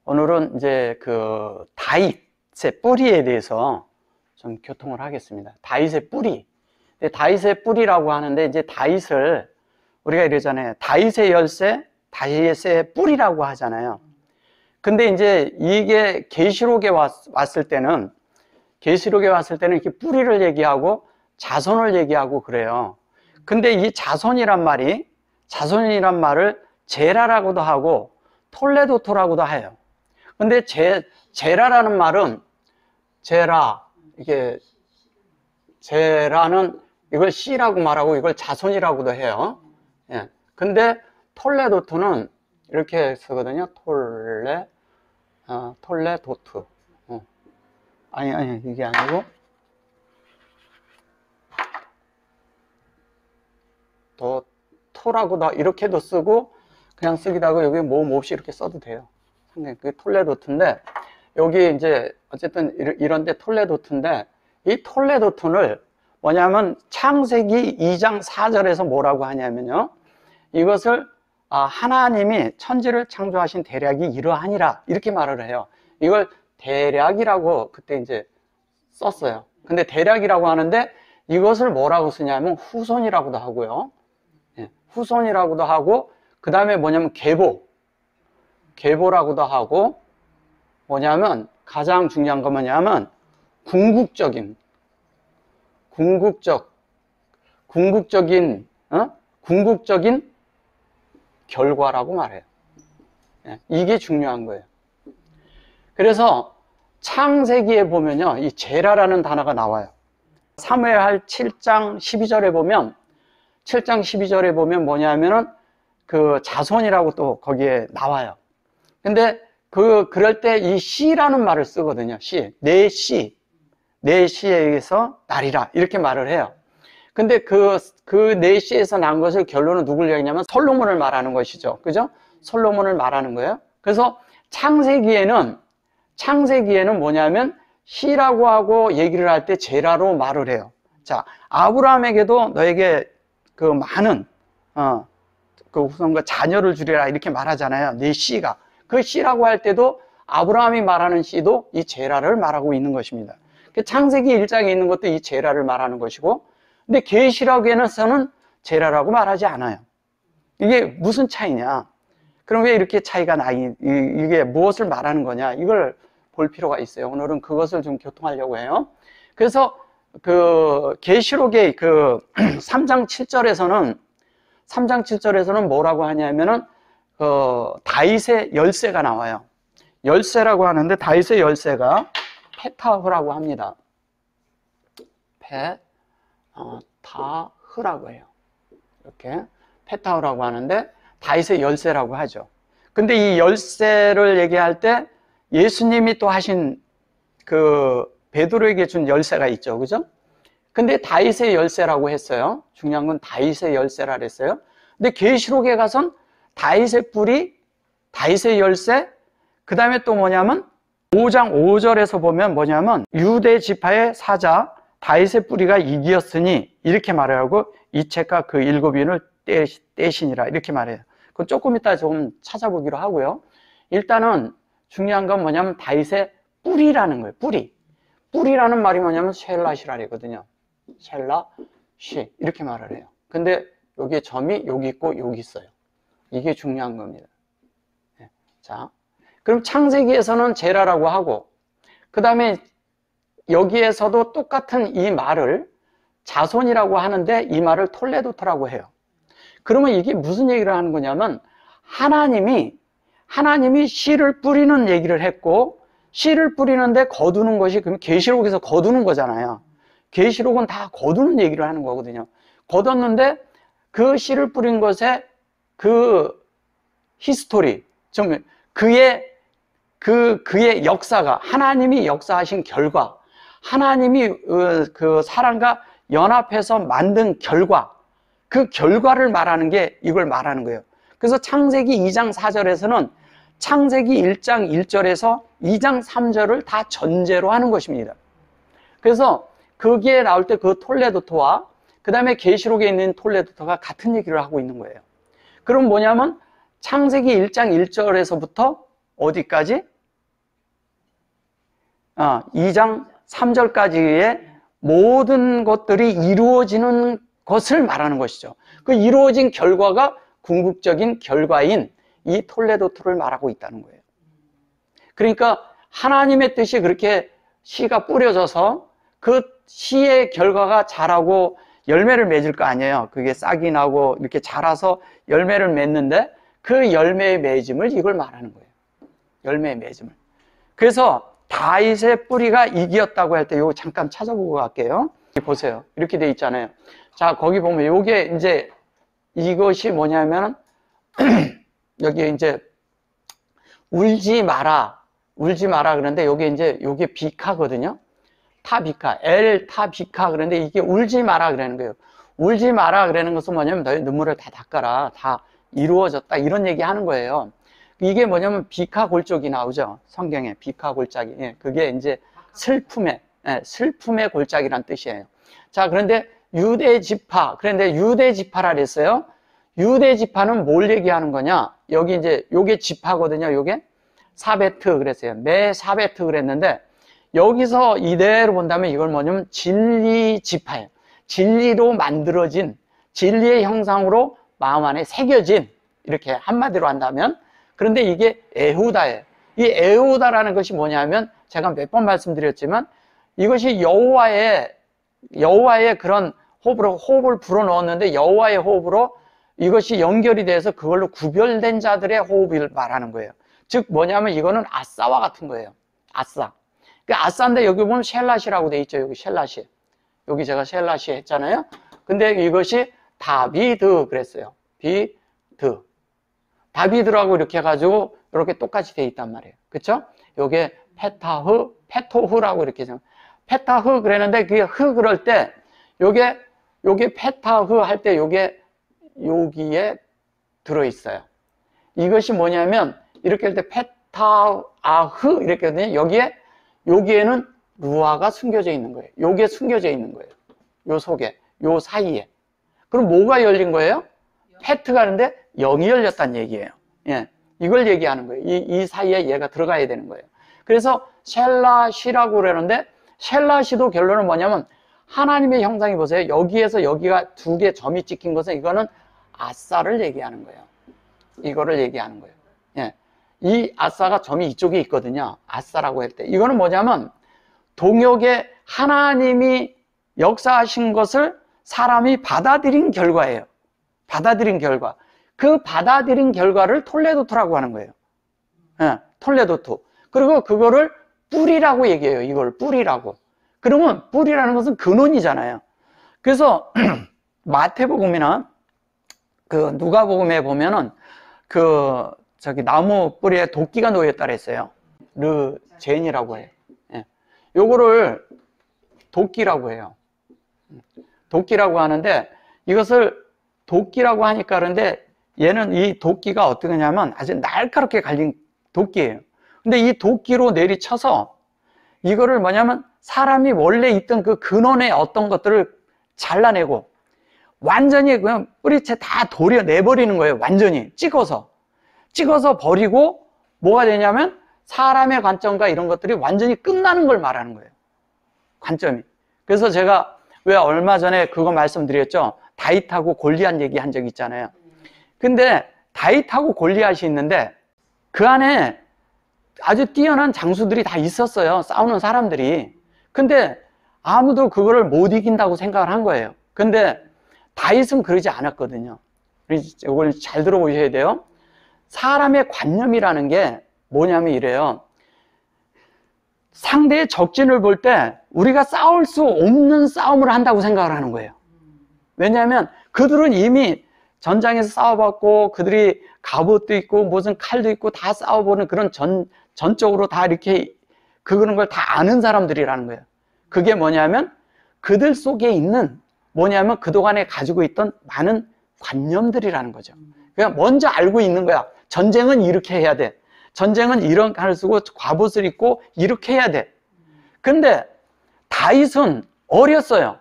오늘은 이제 그 다윗의 뿌리에 대해서 좀 교통을 하겠습니다. 다윗의 뿌리. 다윗의 뿌리라고 하는데, 이제 다윗을 우리가 이러잖아요. 다윗의 열쇠, 다윗의 뿌리라고 하잖아요. 근데 이제 이게 계시록에 왔을 때는 이렇게 뿌리를 얘기하고 자손을 얘기하고 그래요. 근데 이 자손이란 말을 제라라고도 하고 톨레도토라고도 해요. 근데 제라라는 말은 제라는 이걸 씨라고 말하고 이걸 자손이라고도 해요. 예. 근데 톨레도토는 이렇게 쓰거든요. 톨레도트. 아니, 이게 아니고, 토라고도 이렇게도 쓰고, 그냥 쓰기도 하고, 여기 모음 없이 이렇게 써도 돼요. 그게 톨레도트인데, 여기 이제, 어쨌든 이런데 톨레도트인데, 이 톨레도트를 뭐냐면, 창세기 2장 4절에서 뭐라고 하냐면요. 이것을, 하나님이 천지를 창조하신 대략이 이러하니라. 이렇게 말을 해요. 이걸 대략이라고 그때 이제 썼어요. 근데 대략이라고 하는데 이것을 뭐라고 쓰냐면 후손이라고도 하고요. 예, 후손이라고도 하고, 그 다음에 뭐냐면 계보라고도 하고, 뭐냐면 가장 중요한 건 뭐냐면 궁극적인 결과라고 말해요. 예, 이게 중요한 거예요. 그래서 창세기에 보면요, 이 제라라는 단어가 나와요. 사무엘하 7장 12절에 보면 뭐냐면은 그 자손이라고 또 거기에 나와요. 근데 그럴 때 이 씨라는 말을 쓰거든요. 내 씨에 의해서 나리라 이렇게 말을 해요. 근데 그 내 씨에서 난 것을 결론은 누굴 얘기냐면 솔로몬을 말하는 것이죠. 그죠? 솔로몬을 말하는 거예요. 그래서 창세기에는 뭐냐면 씨라고 하고 얘기를 할 때 제라로 말을 해요. 자, 아브라함에게도 너에게 그 많은 그 후손과 자녀를 주리라 이렇게 말하잖아요. 내 씨가. 그 씨라고 할 때도 아브라함이 말하는 씨도 이 제라를 말하고 있는 것입니다. 창세기 1장에 있는 것도 이 제라를 말하는 것이고, 근데 계시록에서는 제라라고 말하지 않아요. 이게 무슨 차이냐? 그럼 왜 이렇게 차이가 이게 무엇을 말하는 거냐? 이걸 볼 필요가 있어요. 오늘은 그것을 좀 교통하려고 해요. 그래서 그 계시록의 그 3장 7절에서는 뭐라고 하냐면은 다윗의 열쇠가 나와요. 열쇠라고 하는데 다윗의 열쇠가 페타흐라고 합니다. 페타흐라고 해요. 이렇게 페타흐라고 하는데 다윗의 열쇠라고 하죠. 근데 이 열쇠를 얘기할 때 예수님이 또 하신 그 베드로에게 준 열쇠가 있죠. 그죠? 근데 다윗의 열쇠라고 했어요. 중요한 건 다윗의 열쇠라 그랬어요. 근데 계시록에 가선 다윗의 뿌리, 다윗의 열쇠, 그 다음에 또 뭐냐면 5장 5절에서 보면 뭐냐면 유대 지파의 사자 다윗의 뿌리가 이기었으니 이렇게 말하고 이 책과 그 7인을 떼시니라 이렇게 말해요. 그건 조금 이따 좀 찾아보기로 하고요. 일단은 중요한 건 뭐냐면 다윗의 뿌리라는 거예요. 뿌리라는 말이 뭐냐면 셀라시라거든요. 셀라시 이렇게 말을 해요. 근데 여기에 점이 여기 있고 여기 있어요. 이게 중요한 겁니다. 자, 그럼 창세기에서는 제라라고 하고, 그 다음에 여기에서도 똑같은 이 말을 자손이라고 하는데 이 말을 톨레도토라고 해요. 그러면 이게 무슨 얘기를 하는 거냐면 하나님이 씨를 뿌리는 얘기를 했고, 씨를 뿌리는데 거두는 것이 그럼 계시록에서 거두는 거잖아요. 계시록은 다 거두는 얘기를 하는 거거든요. 거뒀는데 그 씨를 뿌린 것에 그 히스토리, 좀 그의 역사가 하나님이 역사하신 결과, 하나님이 그 사람과 연합해서 만든 결과, 그 결과를 말하는 게 이걸 말하는 거예요. 그래서 창세기 2장 4절에서는 창세기 1장 1절에서 2장 3절을 다 전제로 하는 것입니다. 그래서 거기에 나올 때 그 톨레도토와 그 다음에 계시록에 있는 톨레도토가 같은 얘기를 하고 있는 거예요. 그럼 뭐냐면 창세기 1장 1절에서부터 어디까지? 2장 3절까지의 모든 것들이 이루어지는 것을 말하는 것이죠. 그 이루어진 결과가 궁극적인 결과인 이 톨레도토를 말하고 있다는 거예요. 그러니까 하나님의 뜻이 그렇게 씨가 뿌려져서 그 씨의 결과가 자라고 열매를 맺을 거 아니에요. 그게 싹이 나고 이렇게 자라서 열매를 맺는데 그 열매의 맺음을 이걸 말하는 거예요. 열매의 맺음을. 그래서 다윗의 뿌리가 이기였다고 할 때 이거 잠깐 찾아보고 갈게요. 보세요. 이렇게 돼 있잖아요. 자, 거기 보면 요게 이제 이것이 뭐냐면 여기 이제 울지 마라 그런데 요게 이제 요게 비카거든요. 타비카, 엘 타비카 그런데 이게 울지 마라 그러는 거예요. 울지 마라 그러는 것은 뭐냐면 너희 눈물을 다 닦아라. 다 이루어졌다. 이런 얘기 하는 거예요. 이게 뭐냐면 비카 골짜기 나오죠. 성경에 비카 골짜기. 예, 그게 이제 슬픔의 골짜기란 뜻이에요. 자, 그런데 유대 지파. 그런데 유대 지파라 그랬어요. 유대 지파는 뭘 얘기하는 거냐? 여기 이제 요게 지파거든요. 요게 사베트 그랬어요. 매 사베트 그랬는데 여기서 이대로 본다면 이걸 뭐냐면 진리 지파예요. 진리로 만들어진 진리의 형상으로 마음 안에 새겨진 이렇게 한마디로 한다면 그런데 이게 에후다예요. 이 에후다라는 것이 뭐냐면 제가 몇 번 말씀드렸지만 이것이 여호와의 그런 호흡을 불어넣었는데 여호와의 호흡으로 이것이 연결이 돼서 그걸로 구별된 자들의 호흡을 말하는 거예요. 즉 뭐냐면 이거는 아싸와 같은 거예요. 아싸. 그 아싸인데 여기 보면 셀라시라고 돼 있죠. 여기 셀라시. 여기 제가 셀라시 했잖아요. 근데 이것이 다비드 그랬어요. 비드. 다비드라고 이렇게 해가지고 이렇게 똑같이 돼 있단 말이에요. 그쵸? 요게 페토흐라고 이렇게 페타흐 그랬는데 그게 흐 그럴 때 요게 페타흐 할 때 요게 여기에 들어있어요. 이것이 뭐냐면 이렇게 할 때 페타아흐 이렇게 하거든요. 여기에는 루아가 숨겨져 있는 거예요. 요게 숨겨져 있는 거예요. 요 속에, 요 사이에. 그럼 뭐가 열린 거예요? 페트가 하는데 0이 열렸다는 얘기예요. 예. 이걸 얘기하는 거예요. 이 사이에 얘가 들어가야 되는 거예요. 그래서 셀라시라고 그러는데 셀라시도 결론은 뭐냐면 하나님의 형상이 보세요. 여기에서 여기가 두 개 점이 찍힌 것은 이거는 아싸를 얘기하는 거예요. 이거를 얘기하는 거예요. 예. 이 아싸가 점이 이쪽에 있거든요. 아싸라고 할 때. 이거는 뭐냐면 동역에 하나님이 역사하신 것을 사람이 받아들인 결과예요. 받아들인 결과. 그 받아들인 결과를 톨레도토라고 하는 거예요. 예, 톨레도토. 그리고 그거를 뿌리라고 얘기해요. 이걸 뿌리라고. 그러면 뿌리라는 것은 근원이잖아요. 그래서 마태복음이나 그 누가복음에 보면은 저기 나무 뿌리에 도끼가 놓였다 그랬어요. 르젠이라고 해요. 예. 요거를 도끼라고 해요. 도끼라고 하는데 이것을 도끼라고 하니까 그런데 얘는 이 도끼가 어떻게 하냐면 아주 날카롭게 갈린 도끼예요. 근데 이 도끼로 내리쳐서 이거를 뭐냐면 사람이 원래 있던 그 근원의 어떤 것들을 잘라내고 완전히 그냥 뿌리채 다 도려내버리는 거예요. 완전히 찍어서 버리고 뭐가 되냐면 사람의 관점과 이런 것들이 완전히 끝나는 걸 말하는 거예요. 관점이. 그래서 제가 왜 얼마 전에 그거 말씀드렸죠. 다윗하고 골리앗 얘기한 적 있잖아요. 근데 다윗하고 골리앗이 있는데 그 안에 아주 뛰어난 장수들이 다 있었어요. 싸우는 사람들이. 근데 아무도 그거를 못 이긴다고 생각을 한 거예요. 근데 다윗은 그러지 않았거든요. 이걸 잘 들어보셔야 돼요. 사람의 관념이라는 게 뭐냐면 이래요. 상대의 적진을 볼 때 우리가 싸울 수 없는 싸움을 한다고 생각을 하는 거예요. 왜냐하면 그들은 이미 전장에서 싸워봤고 그들이 갑옷도 있고 무슨 칼도 있고 다 싸워보는 그런 전적으로 다 이렇게 그런 걸 다 아는 사람들이라는 거예요. 그게 뭐냐면 그들 속에 있는 뭐냐면 그동안에 가지고 있던 많은 관념들이라는 거죠. 그냥 먼저 알고 있는 거야. 전쟁은 이렇게 해야 돼. 전쟁은 이런 칼을 쓰고 갑옷을 입고 이렇게 해야 돼. 근데 다윗은 어렸어요.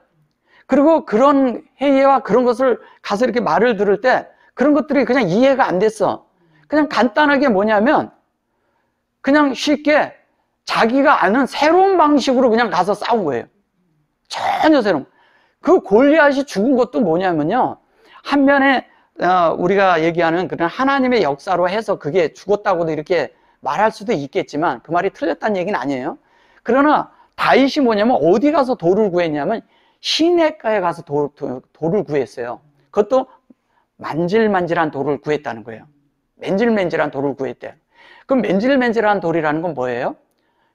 그리고 그런 회의와 그런 것을 가서 이렇게 말을 들을 때 그런 것들이 그냥 이해가 안 됐어. 그냥 간단하게 뭐냐면 그냥 쉽게 자기가 아는 새로운 방식으로 그냥 가서 싸운 거예요. 전혀 새로운. 그 골리앗이 죽은 것도 뭐냐면요, 한면에 우리가 얘기하는 그런 하나님의 역사로 해서 그게 죽었다고도 이렇게 말할 수도 있겠지만 그 말이 틀렸다는 얘기는 아니에요. 그러나 다윗이 뭐냐면 어디 가서 돌을 구했냐면 시냇가에 가서 돌을 구했어요. 그것도 만질만질한 돌을 구했다는 거예요. 맨질맨질한 돌을 구했대요. 그럼 맨질맨질한 돌이라는 건 뭐예요?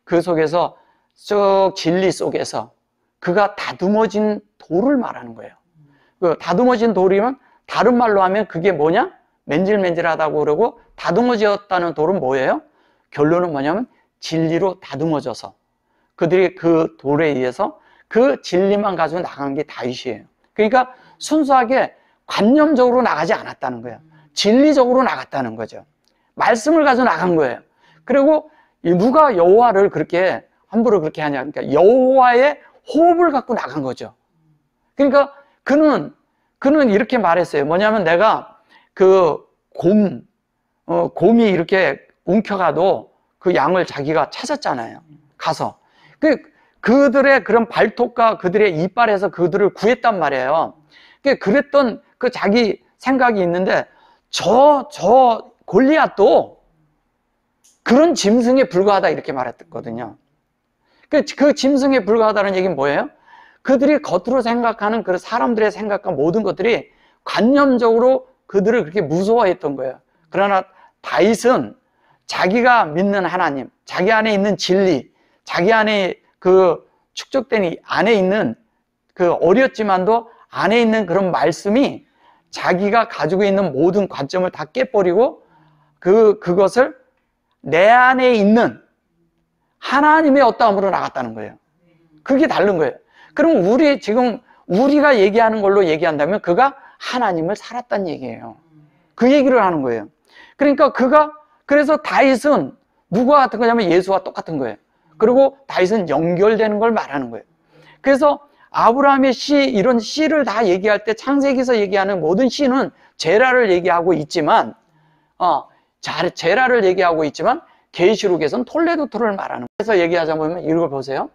그 속에서 쭉 진리 속에서 그가 다듬어진 돌을 말하는 거예요. 그 다듬어진 돌이면 다른 말로 하면 그게 뭐냐? 맨질맨질하다고 그러고 다듬어졌다는 돌은 뭐예요? 결론은 뭐냐면 진리로 다듬어져서 그들이 그 돌에 의해서 그 진리만 가지고 나간 게 다윗이에요. 그러니까 순수하게 관념적으로 나가지 않았다는 거예요. 진리적으로 나갔다는 거죠. 말씀을 가지고 나간 거예요. 그리고 누가 여호와를 그렇게 함부로 그렇게 하냐? 그러니까 여호와의 호흡을 갖고 나간 거죠. 그러니까 그는 이렇게 말했어요. 뭐냐면 내가 그 곰이 이렇게 움켜가도 그 양을 자기가 찾았잖아요. 가서. 그들의 그런 발톱과 그들의 이빨에서 그들을 구했단 말이에요. 그랬던 그 자기 생각이 있는데 저 골리앗도 그런 짐승에 불과하다 이렇게 말했거든요. 그 짐승에 불과하다는 얘기는 뭐예요? 그들이 겉으로 생각하는 그 사람들의 생각과 모든 것들이 관념적으로 그들을 그렇게 무서워했던 거예요. 그러나 다윗은 자기가 믿는 하나님, 자기 안에 있는 진리, 자기 안에 그 축적된 안에 있는 그 어렸지만도 안에 있는 그런 말씀이 자기가 가지고 있는 모든 관점을 다 깨버리고 그것을 내 안에 있는 하나님의 어떠함으로 나갔다는 거예요. 그게 다른 거예요. 그럼 우리가 얘기하는 걸로 얘기한다면 그가 하나님을 살았다는 얘기예요. 그 얘기를 하는 거예요. 그러니까 그래서 다윗은 누구와 같은 거냐면 예수와 똑같은 거예요. 그리고 다윗은 연결되는 걸 말하는 거예요. 그래서 아브라함의 시, 이런 시를 다 얘기할 때 창세기에서 얘기하는 모든 시는 제라를 얘기하고 있지만, 제라를 얘기하고 있지만, 계시록에서는 톨레도토를 말하는 거예요. 그래서 얘기하자면 읽어보세요.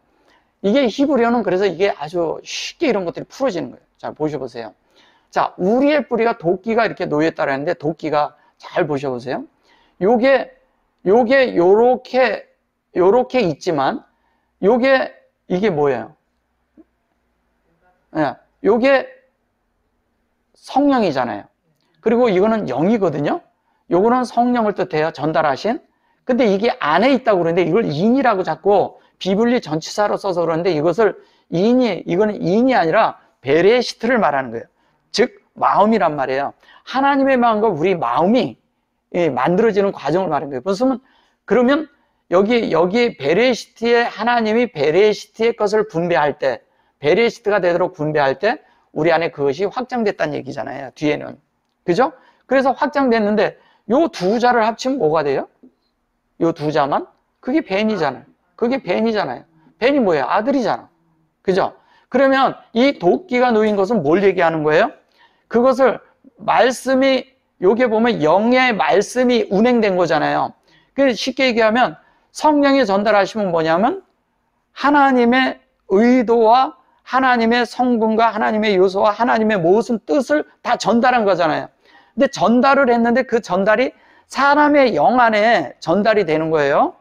이게 히브리어는 그래서 이게 아주 쉽게 이런 것들이 풀어지는 거예요. 자, 보셔보세요. 자, 우리의 뿌리가 도끼가 이렇게 놓였다고 했는데, 도끼가 잘 보셔보세요. 요게 요렇게 있지만, 이게 뭐예요? 예, 요게 성령이잖아요. 그리고 이거는 영이거든요. 요거는 성령을 뜻해요. 전달하신. 근데 이게 안에 있다고 그러는데 이걸 인이라고 자꾸 비블리 전치사로 써서 그러는데 이거는 인이 아니라 베레시트를 말하는 거예요. 즉 마음이란 말이에요. 하나님의 마음과 우리 마음이 만들어지는 과정을 말하는 거예요. 무슨 그러면 여기 베레시트의 하나님이 베레시트의 것을 분배할 때, 베레시트가 되도록 분배할 때 우리 안에 그것이 확장됐다는 얘기잖아요. 뒤에는. 그죠? 그래서 확장됐는데 요 두 자를 합치면 뭐가 돼요? 요 두 자만? 그게 벤이잖아요. 그게 벤이잖아요. 벤이 뭐예요? 아들이잖아. 그죠? 그러면 이 도끼가 놓인 것은 뭘 얘기하는 거예요? 그것을 요게 보면 영의 말씀이 운행된 거잖아요. 그래서 쉽게 얘기하면 성령이 전달하시면 뭐냐면 하나님의 의도와 하나님의 성분과 하나님의 요소와 하나님의 모든 뜻을 다 전달한 거잖아요. 근데 전달을 했는데 그 전달이 사람의 영 안에 전달이 되는 거예요.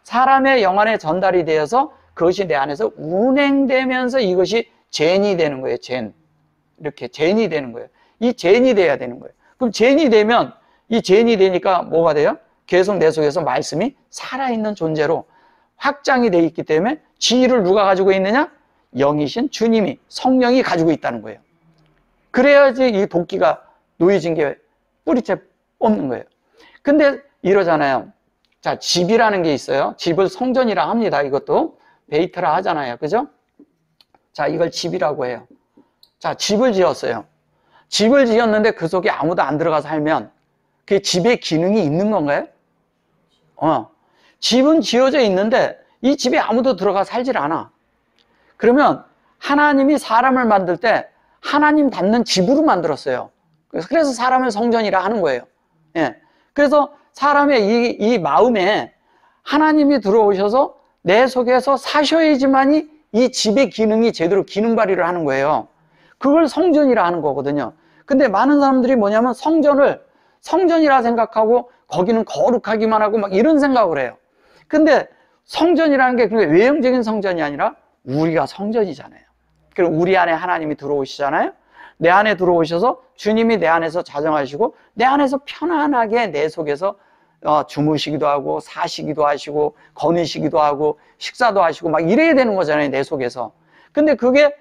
사람의 영 안에 전달이 되어서 그것이 내 안에서 운행되면서 이것이 젠이 되는 거예요. 이렇게 젠이 되는 거예요. 이 젠이 돼야 되는 거예요. 그럼 젠이 되면 이 젠이 되니까 뭐가 돼요? 계속 내 속에서 말씀이 살아있는 존재로 확장이 돼 있기 때문에 지위를 누가 가지고 있느냐? 영이신 주님이, 성령이 가지고 있다는 거예요. 그래야지 이 도끼가 놓여진 게 뿌리째 뽑는 거예요. 근데 이러잖아요. 자, 집이라는 게 있어요. 집을 성전이라 합니다. 이것도 베이트라 하잖아요. 그죠? 자, 이걸 집이라고 해요. 자, 집을 지었어요. 집을 지었는데 그 속에 아무도 안 들어가 살면 그 집에 기능이 있는 건가요? 집은 지어져 있는데 이 집에 아무도 들어가 살질 않아. 그러면 하나님이 사람을 만들 때 하나님 닮는 집으로 만들었어요. 그래서 사람을 성전이라 하는 거예요. 예. 그래서 사람의 이 마음에 하나님이 들어오셔서 내 속에서 사셔야지만이 이 집의 기능이 제대로 기능 발휘를 하는 거예요. 그걸 성전이라 하는 거거든요. 근데 많은 사람들이 뭐냐면 성전을 성전이라 생각하고 거기는 거룩하기만 하고 막 이런 생각을 해요. 근데 성전이라는 게 그게 외형적인 성전이 아니라 우리가 성전이잖아요. 그럼 우리 안에 하나님이 들어오시잖아요. 내 안에 들어오셔서 주님이 내 안에서 자정하시고 내 안에서 편안하게 내 속에서 주무시기도 하고 사시기도 하시고 거니시기도 하고 식사도 하시고 막 이래야 되는 거잖아요, 내 속에서. 근데 그게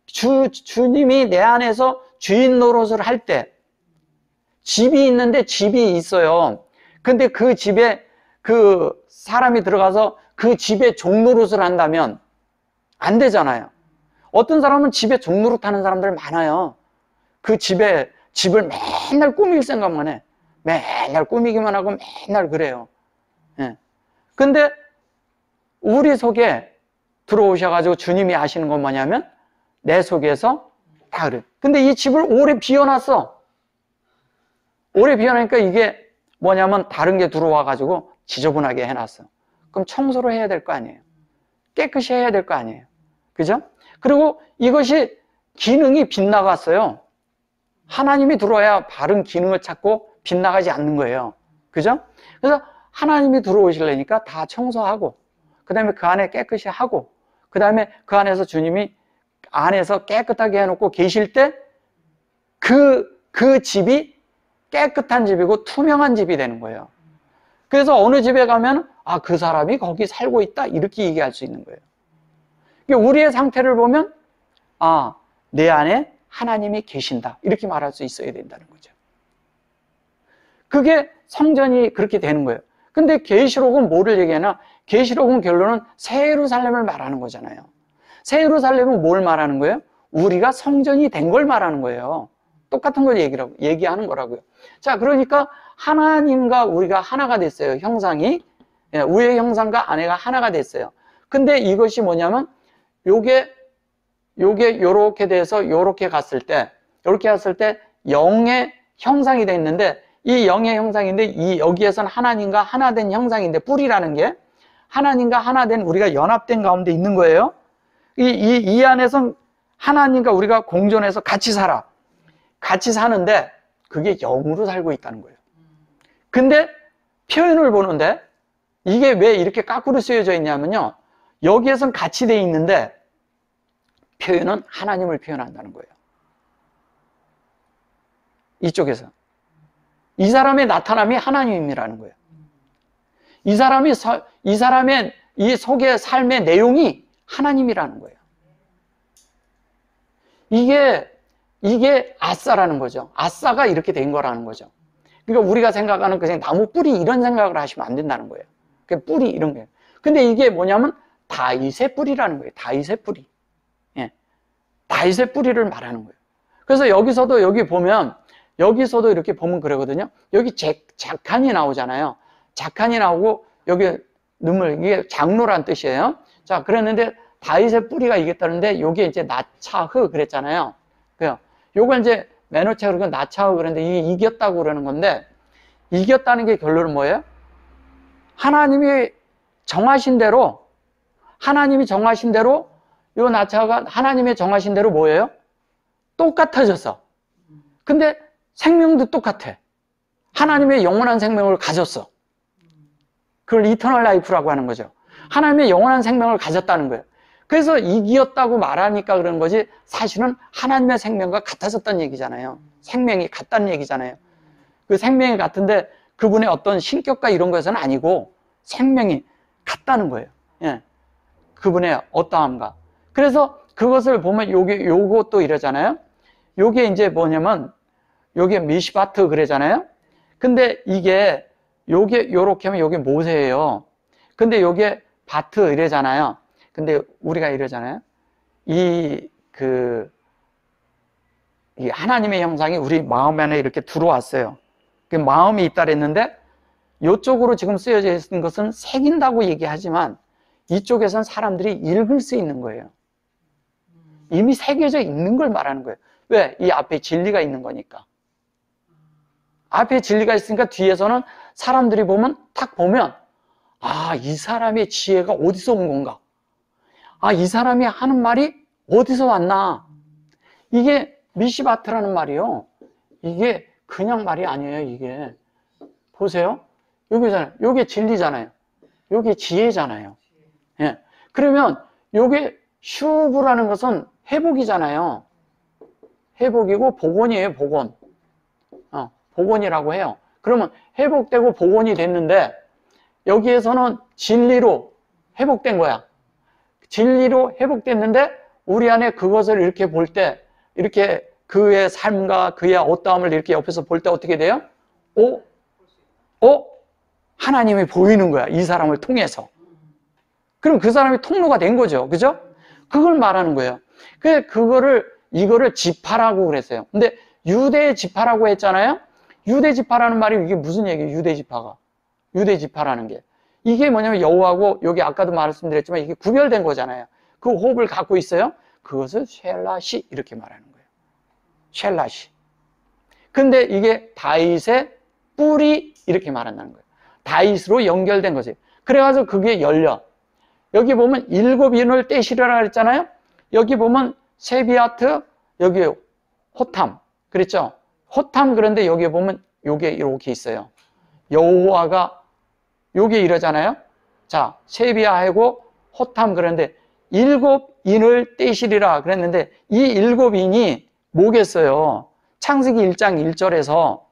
주님이 내 안에서 주인 노릇을 할 때 집이 있는데 집이 있어요. 근데 그 집에 그 사람이 들어가서 그 집에 종노릇을 한다면 안 되잖아요. 어떤 사람은 집에 종노릇 하는 사람들 많아요. 그 집을 맨날 꾸밀 생각만 해. 맨날 꾸미기만 하고 맨날 그래요. 예. 근데 우리 속에 들어오셔가지고 주님이 하시는 건 뭐냐면 내 속에서 다 그래. 근데 이 집을 오래 비워놨어. 오래 비워놓으니까 이게 뭐냐면 다른 게 들어와가지고 지저분하게 해놨어. 그럼 청소를 해야 될 거 아니에요. 깨끗이 해야 될 거 아니에요. 그죠? 그리고 이것이 기능이 빗나갔어요. 하나님이 들어와야 바른 기능을 찾고 빗나가지 않는 거예요. 그죠? 그래서 하나님이 들어오시려니까 다 청소하고, 그 다음에 그 안에 깨끗이 하고, 그 다음에 그 안에서 주님이 안에서 깨끗하게 해놓고 계실 때 그 집이 깨끗한 집이고 투명한 집이 되는 거예요. 그래서 어느 집에 가면 그 사람이 거기 살고 있다 이렇게 얘기할 수 있는 거예요. 우리의 상태를 보면 내 안에 하나님이 계신다 이렇게 말할 수 있어야 된다는 거죠. 그게 성전이 그렇게 되는 거예요. 근데 계시록은 뭐를 얘기하나? 계시록은 결론은 새 예루살렘을 말하는 거잖아요. 새 예루살렘은 뭘 말하는 거예요? 우리가 성전이 된 걸 말하는 거예요. 똑같은 걸 얘기하는 거라고요. 자, 그러니까 하나님과 우리가 하나가 됐어요. 형상이. 우의 형상과 아내가 하나가 됐어요. 근데 이것이 뭐냐면 요게 요렇게 돼서 요렇게 갔을 때 영의 형상이 돼 있는데 이 영의 형상인데 이 여기에서는 하나님과 하나 된 형상인데 뿌리라는 게 하나님과 하나 된 우리가 연합된 가운데 있는 거예요. 이 안에서 하나님과 우리가 공존해서 같이 살아. 같이 사는데 그게 영으로 살고 있다는 거예요. 근데 표현을 보는데 이게 왜 이렇게 까꾸로 쓰여져 있냐면요. 여기에선 같이 돼 있는데 표현은 하나님을 표현한다는 거예요. 이쪽에서. 이 사람의 나타남이 하나님이라는 거예요. 이 사람의 이 속의 삶의 내용이 하나님이라는 거예요. 이게 아싸라는 거죠. 아싸가 이렇게 된 거라는 거죠. 그러니까 우리가 생각하는 그냥 나무 뿌리 이런 생각을 하시면 안 된다는 거예요. 그 뿌리 이런 거예요. 근데 이게 뭐냐면 다윗의 뿌리라는 거예요. 다윗의 뿌리. 예. 다윗의 뿌리를 말하는 거예요. 그래서 여기서도 여기서도 이렇게 보면 그러거든요. 여기 작한이 나오잖아요. 작한이 나오고 여기 눈물 이게 장로란 뜻이에요. 자, 그랬는데 다윗의 뿌리가 이겼다는데 요게 이제 나차흐 그랬잖아요. 그요. 요걸 이제 메노체 그러고 나차흐 그랬는데 이게 이겼다고 그러는 건데 이겼다는 게 결론은 뭐예요? 하나님이 정하신 대로 요 나차흐가 하나님의 정하신 대로 뭐예요? 똑같아졌어. 근데 생명도 똑같아. 하나님의 영원한 생명을 가졌어. 그걸 이터널 라이프라고 하는 거죠. 하나님의 영원한 생명을 가졌다는 거예요. 그래서 이기었다고 말하니까 그런 거지 사실은 하나님의 생명과 같아졌다는 얘기잖아요. 생명이 같다는 얘기잖아요. 그 생명이 같은데 그분의 어떤 신격과 이런 것은 아니고 생명이 같다는 거예요. 예. 그분의 어떠함과. 그래서 그것을 보면 요것도 이러잖아요. 요게 이제 뭐냐면 요게 미시바트 그러잖아요. 근데 요렇게 하면 요게 모세예요. 근데 요게 바트 이래잖아요. 근데 우리가 이러잖아요. 이 하나님의 형상이 우리 마음 안에 이렇게 들어왔어요. 그 마음이 있다 그랬는데 이쪽으로 지금 쓰여져 있는 것은 새긴다고 얘기하지만 이쪽에선 사람들이 읽을 수 있는 거예요. 이미 새겨져 있는 걸 말하는 거예요. 왜? 이 앞에 진리가 있는 거니까. 앞에 진리가 있으니까 뒤에서는 사람들이 딱 보면 아, 이 사람의 지혜가 어디서 온 건가? 아, 이 사람이 하는 말이 어디서 왔나? 이게 미시바트라는 말이요. 이게 그냥 말이 아니에요, 이게. 보세요. 여기잖아요. 요게 진리잖아요. 요게 지혜잖아요. 예. 그러면 요게 슈브라는 것은 회복이잖아요. 회복이고 복원이에요, 복원. 복원이라고 해요. 그러면 회복되고 복원이 됐는데 여기에서는 진리로 회복된 거야. 진리로 회복됐는데 우리 안에 그것을 이렇게 볼 때, 이렇게 그의 삶과 그의 어떠함을 이렇게 옆에서 볼 때 어떻게 돼요? 하나님이 보이는 거야. 이 사람을 통해서. 그럼 그 사람이 통로가 된 거죠. 그죠? 그걸 말하는 거예요. 이거를 지파라고 그랬어요. 근데 유대 지파라고 했잖아요? 유대 지파라는 말이 이게 무슨 얘기예요? 유대 지파가. 유대 지파라는 게. 이게 뭐냐면 여호와하고 여기 아까도 말씀드렸지만 이게 구별된 거잖아요. 그 호흡을 갖고 있어요. 그것을 쉘라시 이렇게 말하는 거예요. 쉘라시. 근데 이게 다윗의 뿔이 이렇게 말한다는 거예요. 다윗으로 연결된 거지. 그래가지고 그게 열려. 여기 보면 7인을 떼시려라 그랬잖아요. 여기 보면 세비아트, 여기 호탐 그랬죠. 호탐. 그런데 여기 보면 요게 이렇게 있어요. 여호와가 요게 이러잖아요. 자, 세비야하고 호탐. 그런데 7인을 떼시리라 그랬는데 이 7인이 뭐겠어요? 창세기 1장 1절에서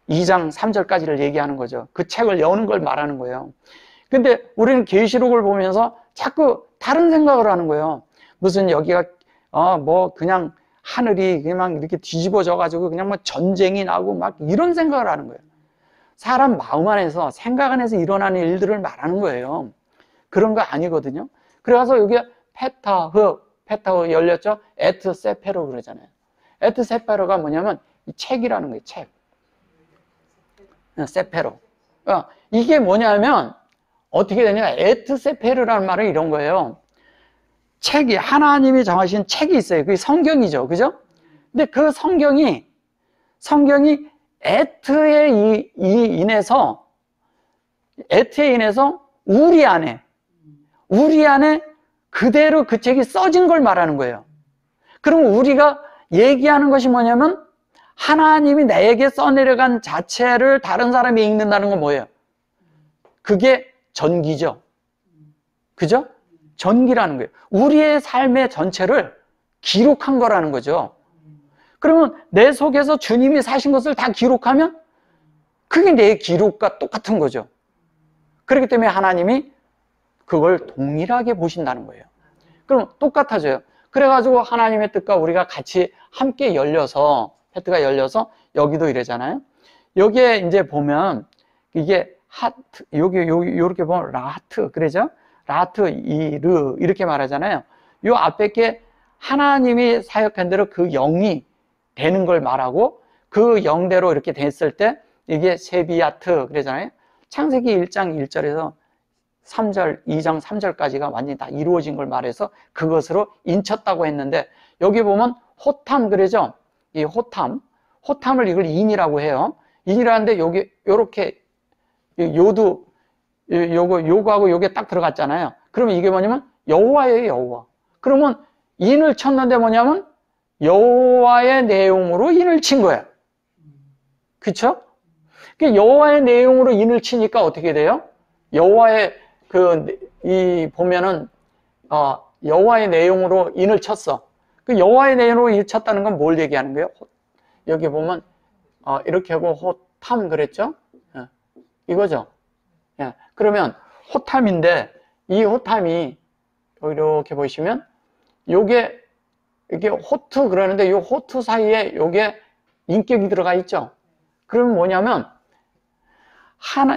2장 3절까지를 얘기하는 거죠. 그 책을 여는 걸 말하는 거예요. 근데 우리는 계시록을 보면서 자꾸 다른 생각을 하는 거예요. 무슨 여기가 뭐 그냥 하늘이 그냥 이렇게 뒤집어져 가지고 그냥 뭐 전쟁이 나고 막 이런 생각을 하는 거예요. 사람 마음 안에서 생각 안에서 일어나는 일들을 말하는 거예요. 그런 거 아니거든요. 그래서 여기 페타흐 열렸죠. 에트세페로 그러잖아요. 에트세페로가 뭐냐면 이 책이라는 거예요. 책. 세페로. 이게 뭐냐면 어떻게 되냐? 에트세페르라는 말은 이런 거예요. 책이, 하나님이 정하신 책이 있어요. 그게 성경이죠. 그죠? 근데 그 성경이 에트에 인해서 우리 안에 그대로 그 책이 써진 걸 말하는 거예요. 그럼 우리가 얘기하는 것이 뭐냐면 하나님이 나에게 써내려간 자체를 다른 사람이 읽는다는 건 뭐예요? 그게 전기죠. 그죠? 전기라는 거예요. 우리의 삶의 전체를 기록한 거라는 거죠. 그러면 내 속에서 주님이 사신 것을 다 기록하면 그게 내 기록과 똑같은 거죠. 그렇기 때문에 하나님이 그걸 동일하게 보신다는 거예요. 그럼 똑같아져요. 그래가지고 하나님의 뜻과 우리가 같이 함께 열려서, 패트가 열려서 여기도 이래잖아요. 여기에 이제 보면 이게 하트, 요렇게 보면 라하트, 그러죠? 라하트, 이르, 이렇게 말하잖아요. 요 앞에 게 하나님이 사역한 대로 그 영이 되는 걸 말하고 그 영대로 이렇게 됐을 때 이게 세비야트, 그러잖아요. 창세기 1장 1절에서 3절, 2장 3절까지가 완전히 다 이루어진 걸 말해서 그것으로 인쳤다고 했는데 여기 보면 호탐, 그러죠? 이 호탐을 이걸 인이라고 해요. 인이라는데 여기 요렇게 요도 요거하고 요게 딱 들어갔잖아요. 그러면 이게 뭐냐면 여호와예요, 여호와. 그러면 인을 쳤는데 뭐냐면 여호와의 내용으로 인을 친 거야. 그쵸? 여호와의 내용으로 인을 치니까 어떻게 돼요? 여호와의 보면은 여호와의 내용으로 인을 쳤어. 그 여호와의 내용으로 인을 쳤다는 건 뭘 얘기하는 거예요? 여기 보면 이렇게 하고 호탐 그랬죠? 이거죠. 그러면 호탐인데 이 호탐이 이렇게 보시면 이게 호투 그러는데 이 호투 사이에 요게 인격이 들어가 있죠. 그러면 뭐냐면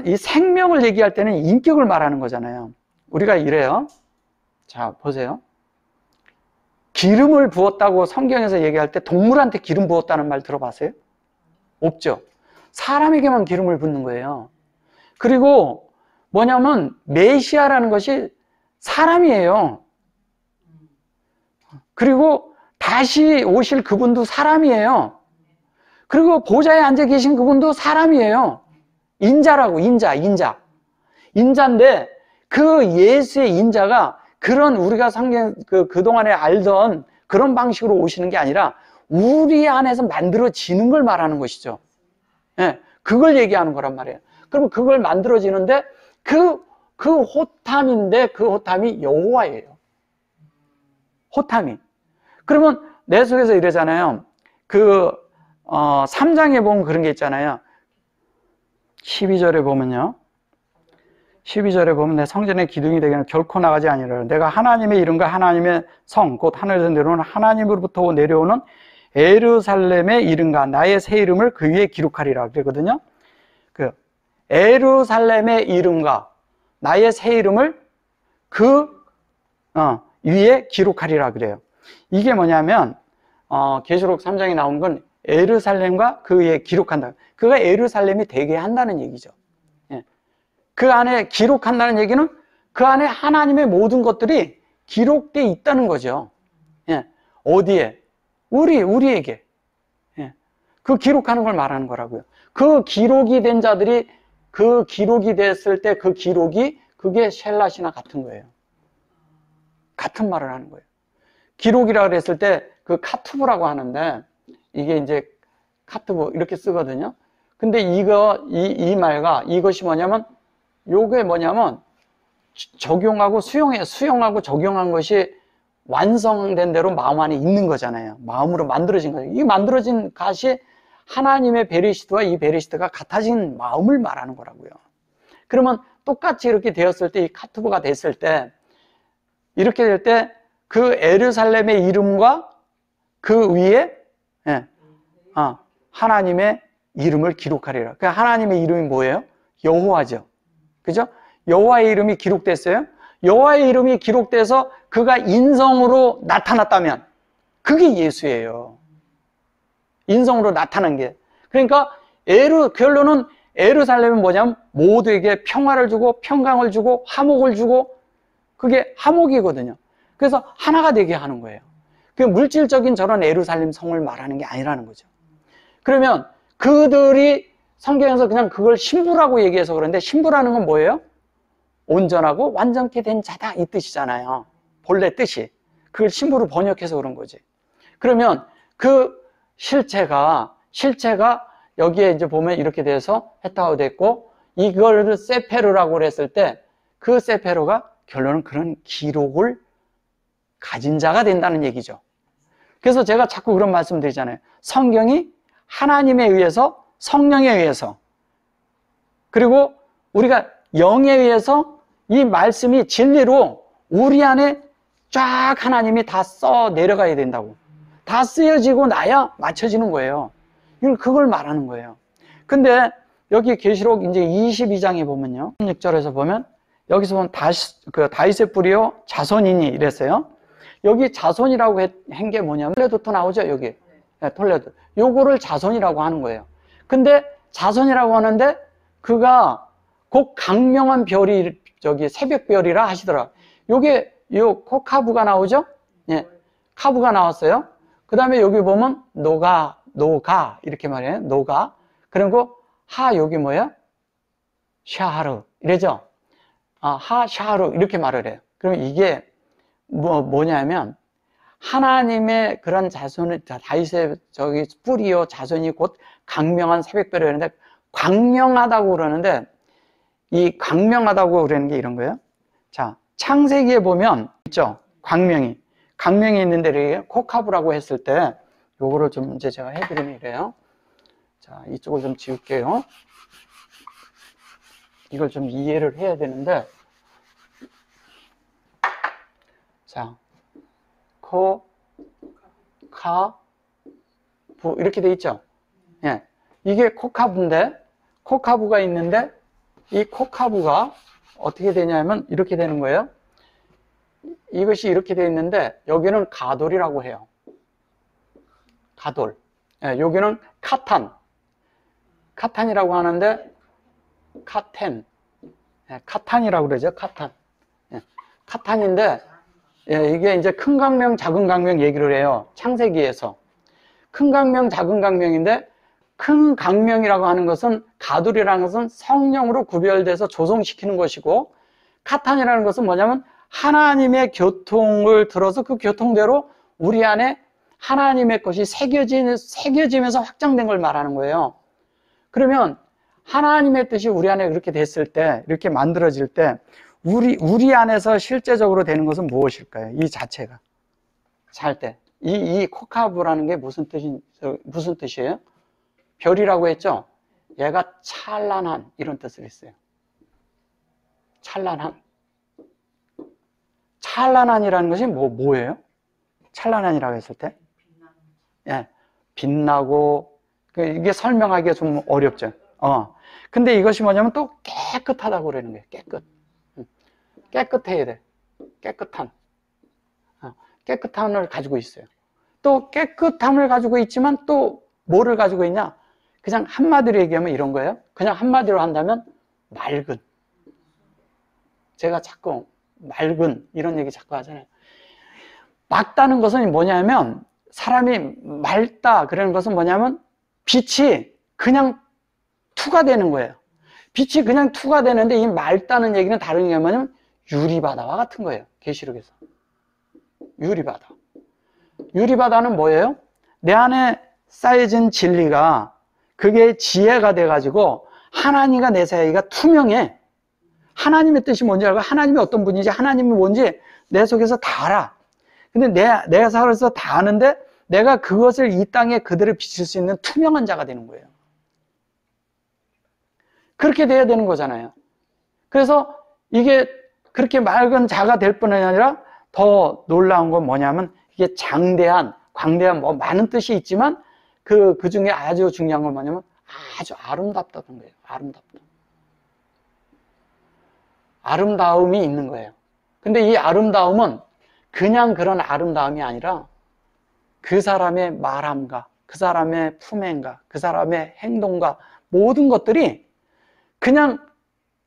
이 생명을 얘기할 때는 인격을 말하는 거잖아요. 우리가 이래요. 자, 보세요. 기름을 부었다고 성경에서 얘기할 때 동물한테 기름 부었다는 말 들어봤어요? 없죠. 사람에게만 기름을 붓는 거예요. 그리고 뭐냐면 메시아라는 것이 사람이에요. 그리고 다시 오실 그분도 사람이에요. 그리고 보좌에 앉아 계신 그분도 사람이에요. 인자라고, 인자. 인자인데 그 예수의 인자가 그런 우리가 성경 그동안에 알던 그런 방식으로 오시는 게 아니라 우리 안에서 만들어지는 걸 말하는 것이죠. 예, 그걸 얘기하는 거란 말이에요. 그러면 그걸 만들어지는데 그 호탐인데 그 호탐이 여호와예요. 호탐이. 그러면 내 속에서 이러잖아요. 3장에 보면 그런 게 있잖아요. 12절에 보면요. 12절에 보면 내 성전의 기둥이 되기는 결코 나가지 아니하리라. 내가 하나님의 이름과 하나님의 성, 곧 하늘에서 내려오는 하나님으로부터 내려오는 에르살렘의 이름과 나의 새 이름을 그 위에 기록하리라 그랬거든요. 그 에르살렘의 이름과 나의 새 이름을 그 위에 기록하리라 그래요. 이게 뭐냐면 계시록 3장에 나온 건 에르살렘과 그 위에 기록한다. 그가 에르살렘이 되게 한다는 얘기죠. 예. 그 안에 기록한다는 얘기는 그 안에 하나님의 모든 것들이 기록되어 있다는 거죠. 예. 어디에? 우리에게. 예. 그 기록하는 걸 말하는 거라고요. 그 기록이 된 자들이 그 기록이 됐을 때 그 기록이 그게 셸라시나 같은 거예요. 같은 말을 하는 거예요. 기록이라고 그랬을 때 그 카투브라고 하는데 이게 이제 카투브 이렇게 쓰거든요. 근데 이 말과 이것이 뭐냐면 요게 뭐냐면 적용하고 수용하고 적용한 것이 완성된 대로 마음 안에 있는 거잖아요. 마음으로 만들어진 거예요. 이 만들어진 것이 하나님의 베리시트와 이 베리시트가 같아진 마음을 말하는 거라고요. 그러면 똑같이 이렇게 되었을 때, 이 카투브가 됐을 때, 이렇게 될 때 그 에르살렘의 이름과 그 위에 하나님의 이름을 기록하리라. 그 하나님의 이름이 뭐예요? 여호와죠. 그죠? 여호와의 이름이 기록됐어요. 여호와의 이름이 기록돼서 그가 인성으로 나타났다면 그게 예수예요. 인성으로 나타난 게. 그러니까 결론은 에르살렘은 뭐냐면 모두에게 평화를 주고 평강을 주고 화목을 주고 그게 화목이거든요. 그래서 하나가 되게 하는 거예요. 그 물질적인 저런 에르살렘 성을 말하는 게 아니라는 거죠. 그러면 그들이 성경에서 그냥 그걸 신부라고 얘기해서 그런데 신부라는 건 뭐예요? 온전하고 완전케 된 자다 이 뜻이잖아요. 본래 뜻이. 그걸 신부로 번역해서 그런 거지. 그러면 그 실체가 여기에 이제 보면 이렇게 돼서 헤타오 됐고 이걸 세페르라고 했을 때 그 세페르가 결론은 그런 기록을 가진 자가 된다는 얘기죠. 그래서 제가 자꾸 그런 말씀 드리잖아요. 성경이 하나님에 의해서 성령에 의해서 그리고 우리가 영에 의해서 이 말씀이 진리로 우리 안에 쫙 하나님이 다 써 내려가야 된다고. 다 쓰여지고 나야 맞춰지는 거예요. 그걸 말하는 거예요. 근데 여기 계시록 이제 22장에 보면요. 6절에서 보면 여기서 보면 다윗의 뿌리요 자손이니 이랬어요. 여기 자손이라고 한 게 뭐냐면 톨레도도 나오죠, 여기. 네, 톨레도. 요거를 자손이라고 하는 거예요. 근데 자손이라고 하는데 그가 곧 강명한 별이 새벽별이라 하시더라. 요게 코카부가 나오죠? 예. 카부가 나왔어요. 그다음에 여기 보면 노가 이렇게 말해요. 노가. 그리고 여기 뭐예요? 샤하르 이래죠? 샤하르 이렇게 말을 해요. 그럼 이게 뭐냐면 하나님의 그런 자손을 다윗의 뿌리요 자손이 곧 강명한 새벽별이라는데 광명하다고 그러는데 이 광명하다고 그러는 게 이런 거예요. 자, 창세기에 보면 있죠. 광명이 있는데 코카부라고 했을 때 요거를 좀 이제 제가 해드리면 이래요. 자, 이쪽을 좀 지울게요. 이걸 좀 이해를 해야 되는데 자, 코카부 이렇게 돼 있죠. 예, 이게 코카부인데 코카부가 있는데 이 코카부가 어떻게 되냐면 이렇게 되는 거예요. 이것이 이렇게 되어 있는데 여기는 가돌이라고 해요. 가돌. 예, 여기는 카탄이라고 하는데 카탄이라고 그러죠. 카탄인데 이게 이제 큰 강명 작은 강명 얘기를 해요. 창세기에서 큰 강명 작은 강명인데 큰 강명이라고 하는 것은, 가둘이라는 것은 성령으로 구별돼서 조성시키는 것이고, 카탄이라는 것은 뭐냐면 하나님의 교통을 들어서 그 교통대로 우리 안에 하나님의 것이 새겨지면서 확장된 걸 말하는 거예요. 그러면 하나님의 뜻이 우리 안에 그렇게 됐을 때, 이렇게 만들어질 때 우리 안에서 실제적으로 되는 것은 무엇일까요? 이 자체가 살 때 이 코카브라는 게 무슨 뜻이에요? 별이라고 했죠? 얘가 찬란한, 이런 뜻을 했어요. 찬란한이라는 것이 뭐예요? 찬란한이라고 했을 때? 예, 빛나고, 이게 설명하기가 좀 어렵죠. 근데 이것이 뭐냐면 또 깨끗하다고 그러는 거예요. 깨끗해야 돼. 깨끗함을 가지고 있어요. 또 깨끗함을 가지고 있지만 또 뭐를 가지고 있냐? 그냥 한마디로 얘기하면 이런 거예요. 그냥 한마디로 한다면 맑은. 제가 자꾸 맑은 이런 얘기 자꾸 하잖아요. 맑다는 것은 뭐냐면, 사람이 맑다 그러는 것은 뭐냐면 빛이 그냥 투가 되는 거예요. 빛이 그냥 투가 되는데, 이 맑다는 얘기는 다른 게 뭐냐면 유리바다와 같은 거예요. 계시록에서 유리바다는 뭐예요? 내 안에 쌓여진 진리가, 그게 지혜가 돼가지고 하나님과 내 사이가 투명해. 하나님의 뜻이 뭔지 알고, 하나님이 어떤 분인지, 하나님이 뭔지 내 속에서 다 알아. 근데 내가 살아서 다 아는데, 내가 그것을 이 땅에 그대로 비칠 수 있는 투명한 자가 되는 거예요. 그렇게 돼야 되는 거잖아요. 그래서 이게 그렇게 맑은 자가 될 뿐 아니라 더 놀라운 건 뭐냐면, 이게 장대한, 광대한, 많은 뜻이 있지만 그 중에 아주 중요한 건 뭐냐면 아주 아름답다는 거예요. 아름다움이 있는 거예요. 근데 이 아름다움은 그냥 그런 아름다움이 아니라 그 사람의 말함과 그 사람의 품행과 그 사람의 행동과 모든 것들이 그냥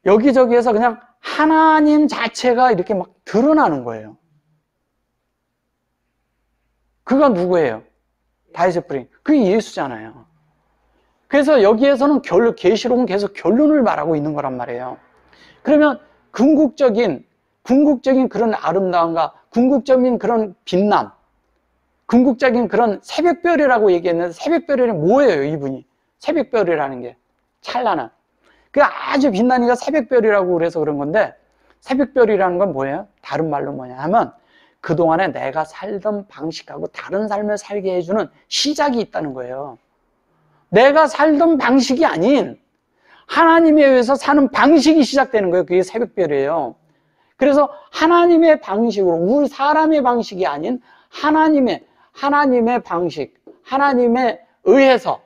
여기저기에서 그냥 하나님 자체가 이렇게 막 드러나는 거예요. 그가 누구예요? 다윗의 뿌리. 그게 예수잖아요. 그래서 여기에서는 계시록은 계속 결론을 말하고 있는 거란 말이에요. 그러면 궁극적인 그런 아름다움과 궁극적인 그런 빛남, 궁극적인 그런 새벽별이라고 얘기했는데, 새벽별이 뭐예요, 이분이? 새벽별이라는 게 찬란한, 그 아주 빛나니까 새벽별이라고 그래서 그런 건데, 새벽별이라는 건 뭐예요? 다른 말로 뭐냐 하면, 그동안에 내가 살던 방식하고 다른 삶을 살게 해주는 시작이 있다는 거예요. 내가 살던 방식이 아닌 하나님에 의해서 사는 방식이 시작되는 거예요. 그게 새벽별이에요. 그래서 하나님의 방식으로, 우리 사람의 방식이 아닌 하나님의 방식, 하나님에 의해서,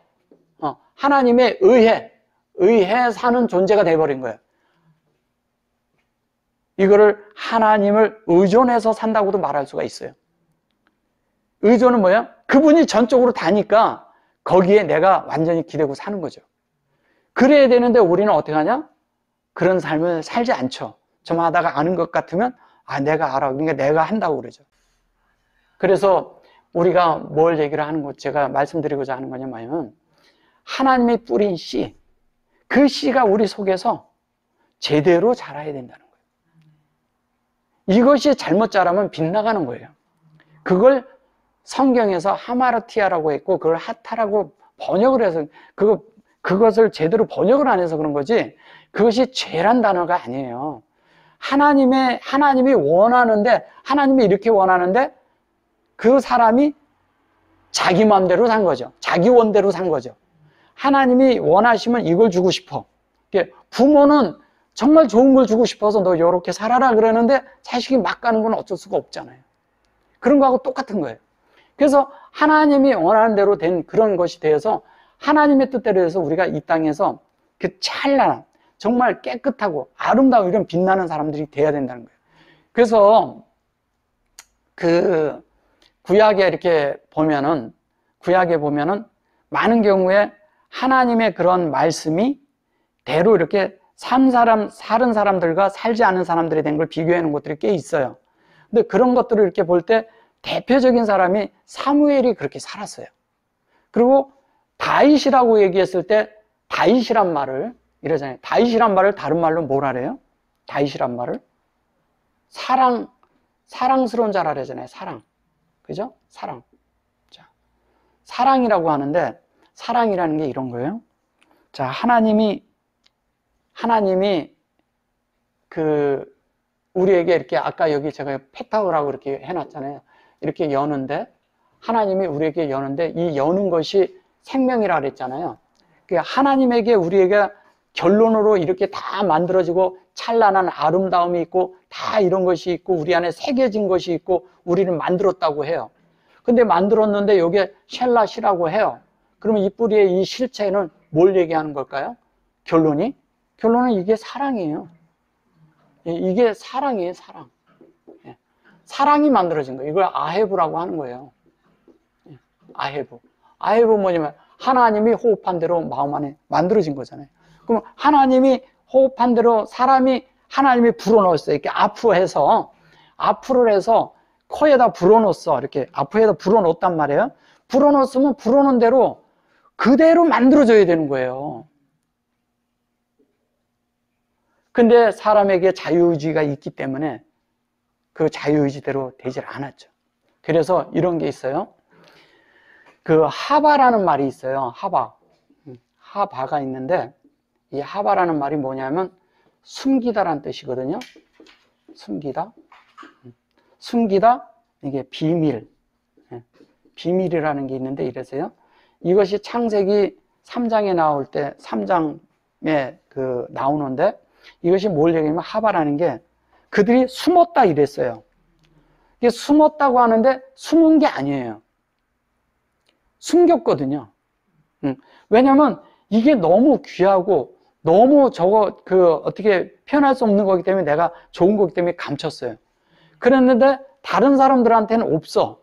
하나님에 의해 사는 존재가 돼버린 거예요. 이거를 하나님을 의존해서 산다고도 말할 수가 있어요. 의존은 뭐야? 그분이 전적으로 다니까 거기에 내가 완전히 기대고 사는 거죠. 그래야 되는데 우리는 어떻게 하냐? 그런 삶을 살지 않죠. 좀 하다가 아는 것 같으면 내가 알아. 그러니까 내가 한다고 그러죠. 그래서 우리가 뭘 얘기를 하는 거, 제가 말씀드리고자 하는 거냐면, 하나님이 뿌린 씨, 그 씨가 우리 속에서 제대로 자라야 된다는 거예요. 이것이 잘못 자라면 빗나가는 거예요. 그걸 성경에서 하마르티아라고 했고, 그걸 하타라고 번역을 해서, 그것을 제대로 번역을 안 해서 그런 거지, 그것이 죄란 단어가 아니에요. 하나님이 원하는데, 하나님이 이렇게 원하는데, 그 사람이 자기 마음대로 산 거죠. 자기 원대로 산 거죠. 하나님이 원하시면 이걸 주고 싶어. 부모는 정말 좋은 걸 주고 싶어서 너 이렇게 살아라 그러는데 자식이 막 가는 건 어쩔 수가 없잖아요. 그런 거하고 똑같은 거예요. 그래서 하나님이 원하는 대로 된 그런 것이 되어서, 하나님의 뜻대로 해서 우리가 이 땅에서 그 찬란한, 정말 깨끗하고 아름다운 이런 빛나는 사람들이 돼야 된다는 거예요. 그래서 그 구약에 이렇게 보면은, 많은 경우에 하나님의 그런 말씀이 대로 이렇게 사는 사람들과 살지 않은 사람들이 된 걸 비교해 놓은 것들이 꽤 있어요. 근데 그런 것들을 이렇게 볼 때 대표적인 사람이 사무엘이 그렇게 살았어요. 그리고 다윗이라고 얘기했을 때 다윗이란 말을 이러잖아요. 다윗이란 말을 다른 말로 뭐라 그래요? 다윗이란 말을 사랑스러운 자라 그러잖아요. 사랑. 그죠? 사랑. 자, 사랑이라고 하는데 사랑이라는 게 이런 거예요. 자, 하나님이 우리에게 이렇게 아까 여기 제가 페타오라고 이렇게 해놨잖아요. 이렇게 여는데 하나님이 우리에게 여는데 이 여는 것이 생명이라 그랬잖아요. 하나님에게 우리에게 결론으로 이렇게 다 만들어지고 찬란한 아름다움이 있고 다 이런 것이 있고 우리 안에 새겨진 것이 있고 우리를 만들었다고 해요. 근데 만들었는데 이게 셸랏이라고 해요. 그러면 이 뿌리의 이 실체는 뭘 얘기하는 걸까요? 결론은 이게 사랑이에요. 이게 사랑이에요, 사랑. 사랑이 만들어진 거예요. 이걸 아헤브라고 하는 거예요. 아헤브. 아헤브 뭐냐면 하나님이 호흡한 대로 마음 안에 만들어진 거잖아요. 그럼 하나님이 호흡한 대로 하나님이 불어넣었어요. 이렇게 앞으로 해서 코에다 불어넣었어. 이렇게 앞에다 불어넣었단 말이에요. 불어넣었으면 불어넣은 대로 그대로 만들어져야 되는 거예요. 근데 사람에게 자유의지가 있기 때문에 그 자유의지대로 되질 않았죠. 그래서 이런 게 있어요. 그 하바라는 말이 있어요. 하바가 있는데 이 하바라는 말이 뭐냐면 숨기다라는 뜻이거든요. 숨기다 이게 비밀이라는 게 있는데 이래서요. 이것이 창세기 3장에 나올 때 3장에 나오는데 이것이 뭘 얘기하면 하바라는 게 그들이 숨었다 이랬어요. 이게 숨었다고 하는데 숨은 게 아니에요. 숨겼거든요. 왜냐면 이게 너무 귀하고 너무 어떻게 표현할 수 없는 거기 때문에 내가 좋은 거기 때문에 감췄어요. 그랬는데 다른 사람들한테는 없어.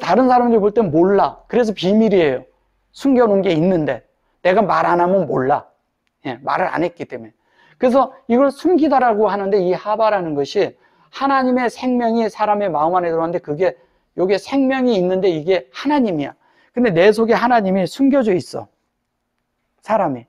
다른 사람들이 볼 땐 몰라. 그래서 비밀이에요. 숨겨놓은 게 있는데 내가 말 안 하면 몰라. 말을 안 했기 때문에. 그래서 이걸 숨기다라고 하는데 이 하바라는 것이 하나님의 생명이 사람의 마음 안에 들어왔는데 요게 생명이 있는데 이게 하나님이야. 근데 내 속에 하나님이 숨겨져 있어. 사람이.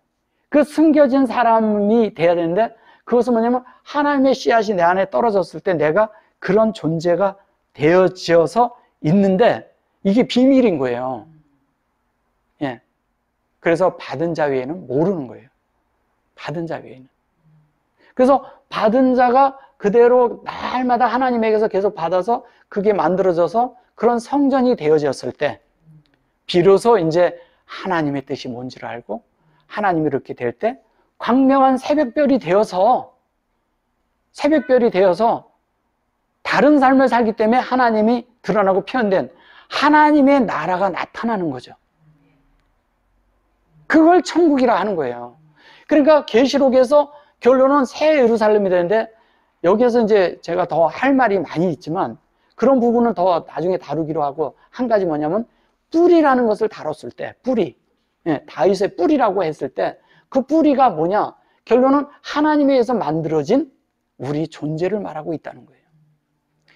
그 숨겨진 사람이 돼야 되는데 그것은 뭐냐면 하나님의 씨앗이 내 안에 떨어졌을 때 내가 그런 존재가 되어져서 있는데 이게 비밀인 거예요. 그래서 받은 자 외에는 모르는 거예요. 받은 자 외에는. 그래서 받은 자가 그대로 날마다 하나님에게서 계속 받아서 그게 만들어져서 그런 성전이 되어졌을 때 비로소 이제 하나님의 뜻이 뭔지를 알고 하나님이 이렇게 될 때 광명한 새벽별이 되어서 다른 삶을 살기 때문에 하나님이 드러나고 표현된 하나님의 나라가 나타나는 거죠. 그걸 천국이라 하는 거예요. 그러니까 계시록에서 결론은 새 예루살렘이 되는데 여기에서 이제 제가 더 할 말이 많이 있지만 그런 부분은 더 나중에 다루기로 하고 한 가지 뭐냐면 뿌리라는 것을 다뤘을 때 뿌리. 다윗의 뿌리라고 했을 때 그 뿌리가 뭐냐? 결론은 하나님에 의해서 만들어진 우리 존재를 말하고 있다는 거예요.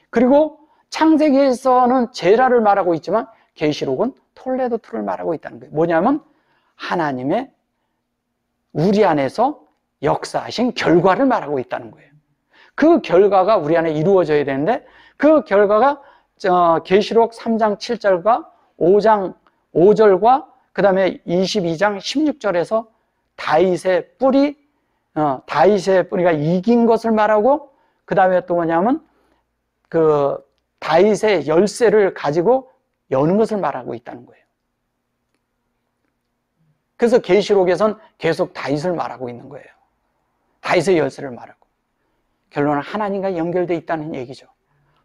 그리고 창세기에서는 제라를 말하고 있지만 계시록은 톨레도트를 말하고 있다는 거예요. 뭐냐면 하나님의 우리 안에서 역사하신 결과를 말하고 있다는 거예요. 그 결과가 우리 안에 이루어져야 되는데 그 결과가 계시록 3장 7절과 5장 5절과 그 다음에 22장 16절에서 다윗의 뿌리가 이긴 것을 말하고 그 다음에 또 뭐냐면 다윗의 열쇠를 가지고 여는 것을 말하고 있다는 거예요. 그래서 계시록에선 계속 다윗을 말하고 있는 거예요. 다윗의 열쇠를 말하고. 결론은 하나님과 연결되어 있다는 얘기죠.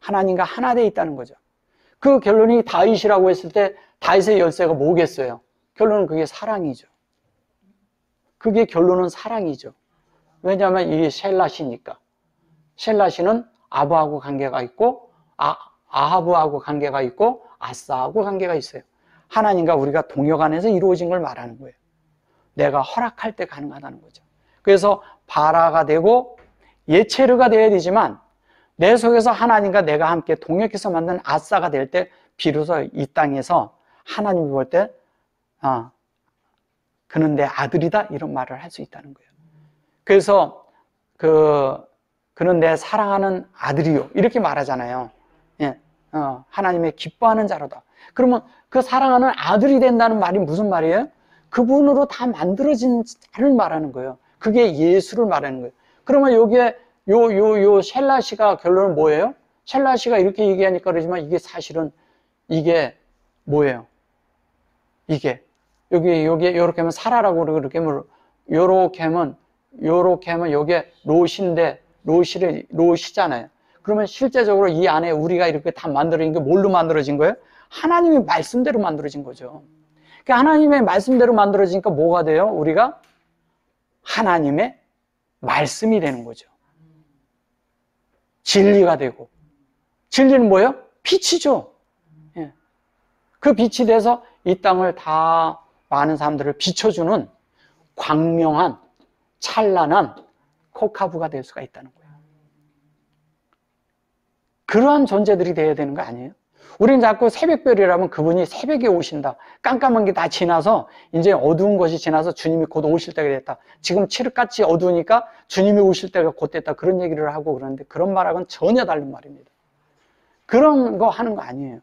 하나님과 하나 되어 있다는 거죠. 그 결론이 다윗이라고 했을 때 다윗의 열쇠가 뭐겠어요? 결론은 그게 사랑이죠. 그게 결론은 사랑이죠. 왜냐하면 이게 셸랏이니까. 셸랏이는 아브하고 관계가 있고 아하브하고 관계가 있고 아사하고 관계가 있어요. 하나님과 우리가 동역 안에서 이루어진 걸 말하는 거예요. 내가 허락할 때 가능하다는 거죠. 그래서 바라가 되고 예체르가 되어야 되지만 내 속에서 하나님과 내가 함께 동역해서 만든 아사가 될 때 비로소 이 땅에서 하나님이 볼 때 그는 내 아들이다 이런 말을 할 수 있다는 거예요. 그래서 그는 내 사랑하는 아들이요 이렇게 말하잖아요. 예, 하나님의 기뻐하는 자로다. 그러면 그 사랑하는 아들이 된다는 말이 무슨 말이에요? 그분으로 다 만들어진 자를 말하는 거예요. 그게 예수를 말하는 거예요. 그러면 여기에 요 셀라시가 결론은 뭐예요? 셀라시가 이렇게 얘기하니까 그러지만 이게 사실은 이게 뭐예요? 이게 여기 요렇게 하면 사라라고 그렇게 하면 요렇게 하면 요게 롯인데 롯이잖아요. 그러면 실제적으로 이 안에 우리가 이렇게 다 만들어진 게 뭘로 만들어진 거예요? 하나님의 말씀대로 만들어진 거죠. 그러니까 하나님의 말씀대로 만들어지니까 뭐가 돼요? 우리가 하나님의 말씀이 되는 거죠. 진리가 되고. 진리는 뭐예요? 빛이죠. 예. 그 빛이 돼서 이 땅을 다 많은 사람들을 비춰주는 광명한 찬란한 코카부가 될 수가 있다는 거예요. 그러한 존재들이 되어야 되는 거 아니에요? 우리는 자꾸 새벽별이라면 그분이 새벽에 오신다. 깜깜한 게 다 지나서 이제 어두운 것이 지나서 주님이 곧 오실 때가 됐다. 지금 칠흑같이 어두우니까 주님이 오실 때가 곧 됐다. 그런 얘기를 하고 그러는데 그런 말하고는 전혀 다른 말입니다. 그런 거 하는 거 아니에요.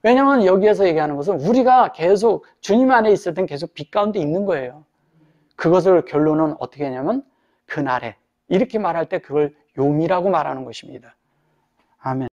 왜냐하면 여기에서 얘기하는 것은 우리가 계속 주님 안에 있을 땐 계속 빛 가운데 있는 거예요. 그것을 결론은 어떻게 하냐면 그날에 이렇게 말할 때 그걸 용이라고 말하는 것입니다. 아멘.